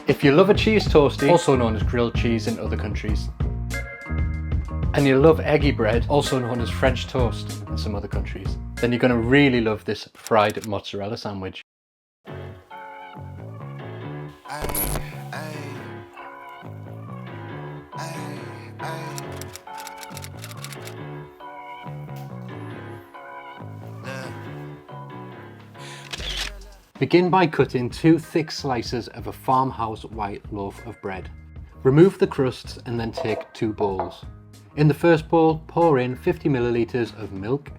If you love a cheese toastie, also known as grilled cheese in other countries, and you love eggy bread, also known as French toast in some other countries, then you're going to really love this fried mozzarella sandwich. Begin by cutting 2 thick slices of a farmhouse white loaf of bread. Remove the crusts and then take 2 bowls. In the first bowl, pour in 50 milliliters of milk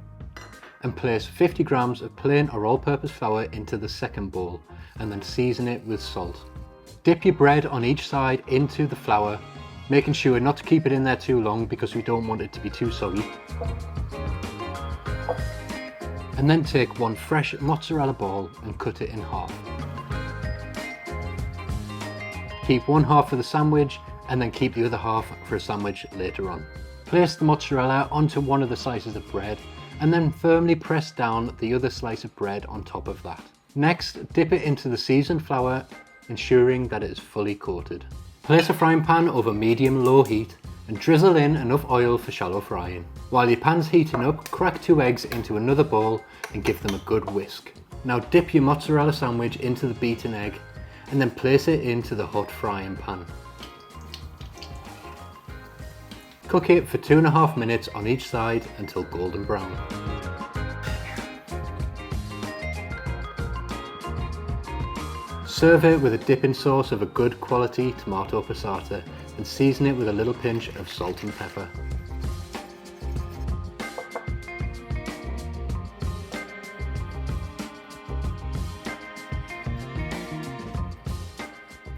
and place 50 grams of plain or all-purpose flour into the second bowl and then season it with salt. Dip your bread on each side into the flour, making sure not to keep it in there too long because we don't want it to be too soggy. And then take 1 fresh mozzarella ball and cut it in half. Keep 1 half for the sandwich and then keep the other half for a sandwich later on. Place the mozzarella onto one of the slices of bread and then firmly press down the other slice of bread on top of that. Next, dip it into the seasoned flour, ensuring that it is fully coated. Place a frying pan over medium-low heat and drizzle in enough oil for shallow frying. While your pan's heating up, crack 2 eggs into another bowl and give them a good whisk. Now dip your mozzarella sandwich into the beaten egg and then place it into the hot frying pan. Cook it for 2.5 minutes on each side until golden brown. Serve it with a dipping sauce of a good quality tomato passata and season it with a little pinch of salt and pepper.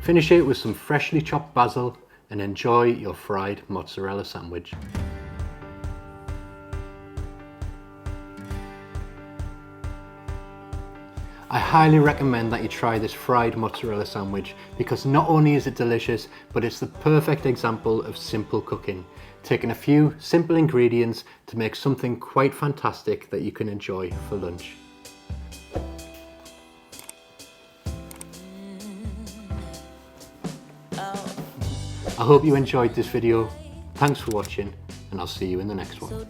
Finish it with some freshly chopped basil and enjoy your fried mozzarella sandwich. I highly recommend that you try this fried mozzarella sandwich because not only is it delicious, but it's the perfect example of simple cooking, taking a few simple ingredients to make something quite fantastic that you can enjoy for lunch. I hope you enjoyed this video. Thanks for watching and I'll see you in the next one.